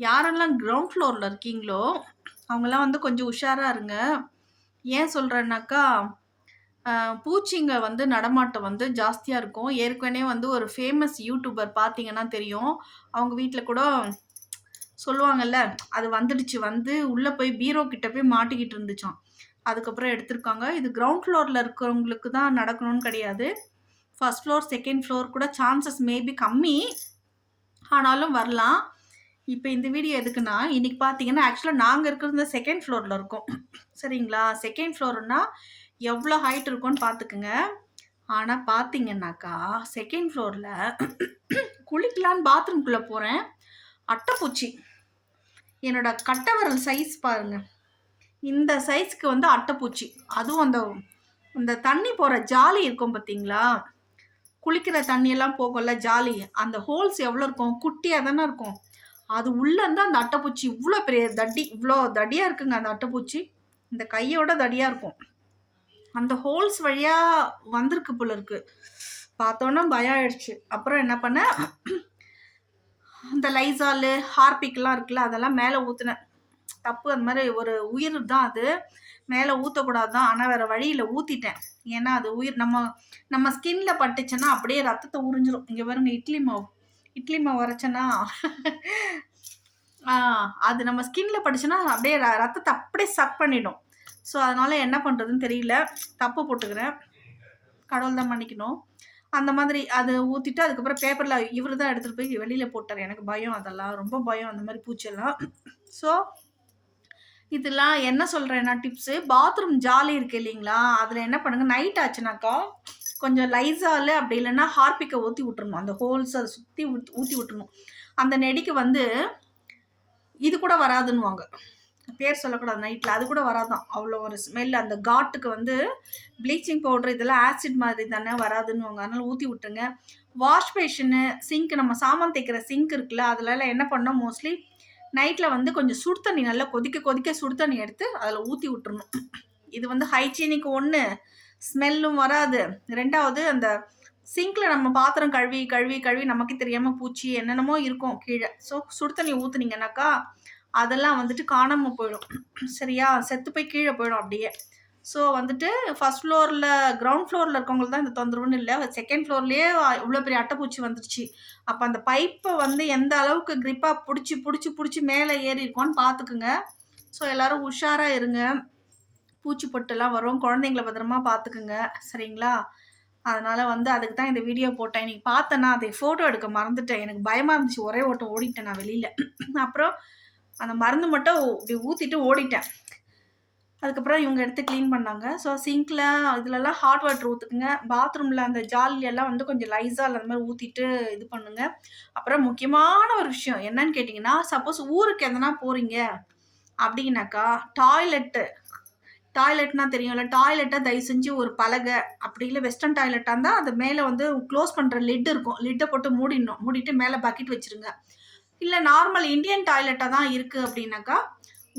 யாரெல்லாம் கிரவுண்ட் ஃப்ளோரில் இருக்கீங்களோ அவங்கெல்லாம் வந்து கொஞ்சம் உஷாராக இருங்க. ஏன் சொல்கிறேன்னாக்கா, பூச்சிங்க வந்து நடமாட்டம் வந்து ஜாஸ்தியாக இருக்கும். ஏற்கனவே வந்து ஒரு ஃபேமஸ் யூடியூபர் பார்த்தீங்கன்னா தெரியும். அவங்க வீட்டில் கூட சொல்லுவாங்கல்ல, அது வந்துடுச்சு வந்து உள்ளே போய் பீரோ கிட்ட போய் மாட்டிக்கிட்டு இருந்துச்சாம். அதுக்கப்புறம் எடுத்திருக்காங்க. இது கிரவுண்ட் ஃப்ளோரில் இருக்கிறவங்களுக்கு தான் நடக்கணும்னு கிடையாது. ஃபர்ஸ்ட் ஃப்ளோர், செகண்ட் ஃப்ளோர் கூட சான்சஸ் மேபி கம்மி. ஆனாலும் வரலாம். இப்போ இந்த வீடியோ எதுக்குன்னா, இன்னைக்கு பார்த்தீங்கன்னா, ஆக்சுவலா நாங்க இருக்கிறது செகண்ட் ஃப்ளோர்ல இருக்கோம். சரிங்களா? செகண்ட் ஃப்ளோர்னா எவ்வளோ ஹைட் இருக்கும்னு பார்த்துக்குங்க. ஆனா பார்த்தீங்கன்னாக்கா, செகண்ட் ஃப்ளோர்ல குளிக்கலான்னு பாத்ரூம்குள்ள போறேன். அட்டைப்பூச்சி. என்னோட கட்டை விரல் சைஸ் பாருங்க. இந்த சைஸ்க்கு வந்து அட்டைப்பூச்சி. அதுவும் அந்த அந்த தண்ணி போற ஜாலி இருக்கும் பார்த்தீங்களா? குளிக்கிற தண்ணியெல்லாம் போகும்ல ஜாலி. அந்த ஹோல்ஸ் எவ்வளோ இருக்கும்? குட்டியா தானே இருக்கும். அது உள்ள இருந்து அந்த அட்டைப்பூச்சி இவ்வளோ பெரிய தடி, இவ்வளோ தடியா இருக்குங்க அந்த அட்டைப்பூச்சி. இந்த கையோட தடியா இருக்கும். அந்த ஹோல்ஸ் வழியா வந்திருக்கு போல இருக்கு. பார்த்தோன்னா பயம் ஆயிடுச்சு. அப்புறம் என்ன பண்ணேன், அந்த லைசாலு ஹார்பிக்லாம் இருக்குல்ல அதெல்லாம் மேலே ஊற்றுனேன். தப்பு, அந்த மாதிரி ஒரு உயிர் தான் அது, மேலே ஊற்றக்கூடாது தான். ஆனால் வேற வழியில் ஊற்றிட்டேன். ஏன்னா அது உயிர் நம்ம ஸ்கின்ல பட்டுச்சுன்னா அப்படியே ரத்தத்தை உறிஞ்சிரும். இங்கே பாருங்க, இட்லி மாவு அரைச்சேன்னா அது நம்ம ஸ்கின்ல பட்டுச்சுன்னா அப்படியே ரத்தத்தை அப்படியே சக் பண்ணிடும். ஸோ அதனால என்ன பண்ணுறதுன்னு தெரியல, தப்பு போட்டுக்கிறேன். கடவுள் தான் மன்னிக்கணும். அந்த மாதிரி அதை ஊற்றிட்டு அதுக்கப்புறம் பேப்பரில் இவர் தான் எடுத்துகிட்டு போய் வெளியில் போட்டார். எனக்கு பயம், அதெல்லாம் ரொம்ப பயம் அந்த மாதிரி பூச்செல்லாம். ஸோ இதெல்லாம் என்ன சொல்கிறேன்னா டிப்ஸு, பாத்ரூம் ஜாலி இருக்குது இல்லைங்களா, அதில் என்ன பண்ணுங்கள், நைட் ஆச்சுனாக்கா கொஞ்சம் லைசால் அப்படி இல்லைன்னா ஹார்பிக்கை ஊற்றி விட்டுருணும். அந்த ஹோல்ஸ் அதை சுற்றி ஊற்றி விட்டுருணும். அந்த நெடிக்கு வந்து இது கூட வராதுன்னுவாங்க, பேர் சொல்லக்கூடாது நைட்டில், அது கூட வராதான். அவ்வளோ ஒரு ஸ்மெல். அந்த காட்டுக்கு வந்து ப்ளீச்சிங் பவுடர் இதெல்லாம் ஆசிட் மாதிரி தானே, வராதுன்னுவாங்க. அதனால் ஊற்றி விட்டுருங்க. வாஷ் பேஷனு, சிங்க், நம்ம சாமான் தேய்க்கிற சிங்க் இருக்குல்ல, அதுலலாம் என்ன பண்ணோம், மோஸ்ட்லி நைட்டில் வந்து கொஞ்சம் சுடு தண்ணி, நல்லா கொதிக்க சுடு தண்ணி எடுத்து அதில் ஊற்றி விட்டுருணும். இது வந்து ஹைஜீனிக் ஒன்று, ஸ்மெல்லும் வராது. ரெண்டாவது, அந்த சிங்கில் நம்ம பாத்திரம் கழுவி கழுவி கழுவி நமக்கு தெரியாமல் பூச்சி என்னென்னமோ இருக்கும் கீழே. ஸோ சுடு தண்ணி ஊற்றுனீங்கன்னாக்கா அதெல்லாம் வந்துட்டு காணாமல் போயிடும். சரியா? செத்து போய் கீழே போயிடும் அப்படியே. ஸோ வந்துட்டு ஃபர்ஸ்ட் ஃப்ளோரில், கிரவுண்ட் ஃப்ளோரில் இருக்கவங்களுக்கு தான் இந்த தொந்தரவுன்னு இல்லை. செகண்ட் ஃப்ளோர்லேயே இவ்வளோ பெரிய அட்டைப்பூச்சி வந்துருச்சு. அப்போ அந்த பைப்பை வந்து எந்த அளவுக்கு க்ரிப்பாக பிடிச்சி பிடிச்சி பிடிச்சி மேலே ஏறி இருக்கோன்னு பார்த்துக்குங்க. ஸோ எல்லோரும் உஷாராக இருங்க. பூச்சி பொட்டெல்லாம் வரும். குழந்தைங்கள பத்திரமா பார்த்துக்குங்க. சரிங்களா? அதனால் வந்து அதுக்கு தான் இந்த வீடியோ போட்டேன். இன்னைக்கு பார்த்தேன்னா அதை ஃபோட்டோ எடுக்க மறந்துட்டேன். எனக்கு பயமாக இருந்துச்சு. ஒரே ஓட்டம் ஓடிட்டேன் நான் வெளியில். அப்புறம் அந்த மருந்து மட்டும் இப்படி ஊற்றிட்டு ஓடிட்டேன். அதுக்கப்புறம் இவங்க எடுத்து க்ளீன் பண்ணாங்க. ஸோ சிங்க்கில் இதுலலாம் ஹாட் வாட்டர் ஊற்றுக்குங்க. பாத்ரூமில் அந்த ஜாலியெல்லாம் வந்து கொஞ்சம் லைசால் அந்த மாதிரி ஊற்றிட்டு இது பண்ணுங்க. அப்புறம் முக்கியமான ஒரு விஷயம் என்னன்னு கேட்டிங்கன்னா, சப்போஸ் ஊருக்கு எதனா போகிறீங்க அப்படின்னாக்கா, டாய்லெட்னா தெரியும்ல, டாய்லெட்டை தயவு செஞ்சு ஒரு பலகை, அப்படி இல்லை வெஸ்டர்ன் டாய்லெட்டாக இருந்தால் அது மேலே வந்து க்ளோஸ் பண்ணுற லிட் இருக்கும். லிட்டை போட்டு மூடிடணும். மூடிட்டு மேலே பக்கெட் வச்சுருங்க. இல்லை நார்மல் இந்தியன் டாய்லெட்டாக தான் இருக்குது அப்படின்னாக்கா,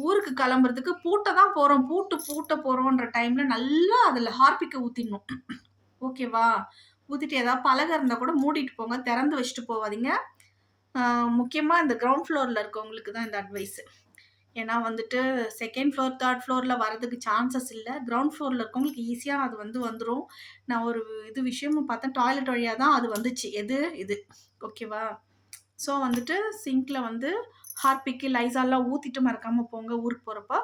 ஊருக்கு கிளம்புறதுக்கு பூட்ட தான் போகிறோம், பூட்ட போகிறோன்ற டைமில் நல்லா அதில் ஹார்பிக்கை ஊற்றிடணும். ஓகேவா? ஊற்றிட்டு ஏதாவது பலகை இருந்தால் கூட மூடிட்டு போங்க, திறந்து வச்சுட்டு போகாதீங்க. முக்கியமாக இந்த கிரவுண்ட் ஃப்ளோரில் இருக்கவங்களுக்கு தான் இந்த அட்வைஸு. ஏன்னா வந்துட்டு செகண்ட் ஃப்ளோர், தேர்ட் ஃப்ளோரில் வரதுக்கு சான்சஸ் இல்லை. கிரவுண்ட் ஃப்ளோரில் இருக்கவங்களுக்கு ஈஸியாக அது வந்துடும். நான் ஒரு விஷயமும் பார்த்தேன், டாய்லெட் வழியாக தான் அது வந்துச்சு. இது ஓகேவா? ஸோ வந்துட்டு சிங்கில் வந்து ஹார்பிக்கு, லைசால்லாம் ஊற்றிட்டு மறக்காமல் போங்க. ஊருக்கு போகிறப்ப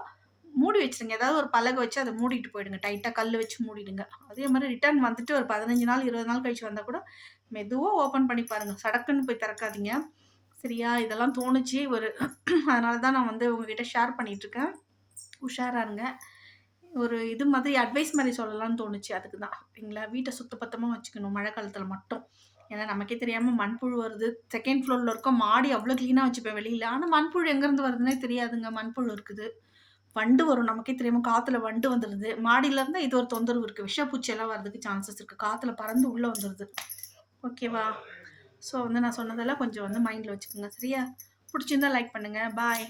மூடி வச்சுருங்க. ஏதாவது ஒரு பலகை வச்சு அதை மூடிட்டு போயிடுங்க. டைட்டாக கல் வச்சு மூடிடுங்க. அதே மாதிரி ரிட்டர்ன் வந்துட்டு ஒரு 15 நாள் 20 நாள் கழிச்சு வந்தால் கூட மெதுவாக ஓப்பன் பண்ணி பாருங்கள். சடக்குன்னு போய் திறக்காதீங்க. சரியா? இதெல்லாம் தோணுச்சு அதனால தான் நான் வந்து உங்ககிட்ட ஷேர் பண்ணிகிட்ருக்கேன். உஷாராக இருங்க. ஒரு இது மாதிரி அட்வைஸ் மாதிரி சொல்லலாம்னு தோணுச்சு, அதுக்கு தான். சரிங்களா? வீட்டை சுத்தபத்தமாக வச்சுக்கணும் மழை காலத்தில் மட்டும். ஏன்னா நமக்கே தெரியாமல் மண்புழு வருது. செகண்ட் ஃப்ளோரில் இருக்கோம், மாடி அவ்வளோ க்ளீனாக வச்சுப்பேன் வெளியில். ஆனால் மண்புழு எங்கேருந்து வருதுன்னே தெரியாதுங்க. மண்புழு இருக்குது, வண்டு வரும், நமக்கே தெரியாமல் காற்றுல வண்டு வந்துடுது. மாடியில் இருந்தால் இது ஒரு தொந்தரவு இருக்குது. விஷப்பூச்சியெல்லாம் வரதுக்கு சான்சஸ் இருக்குது. காற்றுல பறந்து உள்ளே வந்துடுது. ஓகேவா? ஸோ வந்து நான் சொன்னதெல்லாம் கொஞ்சம் வந்து மைண்டில் வச்சுக்கோங்க. சரியா? பிடிச்சிருந்தா லைக் பண்ணுங்கள். பாய்.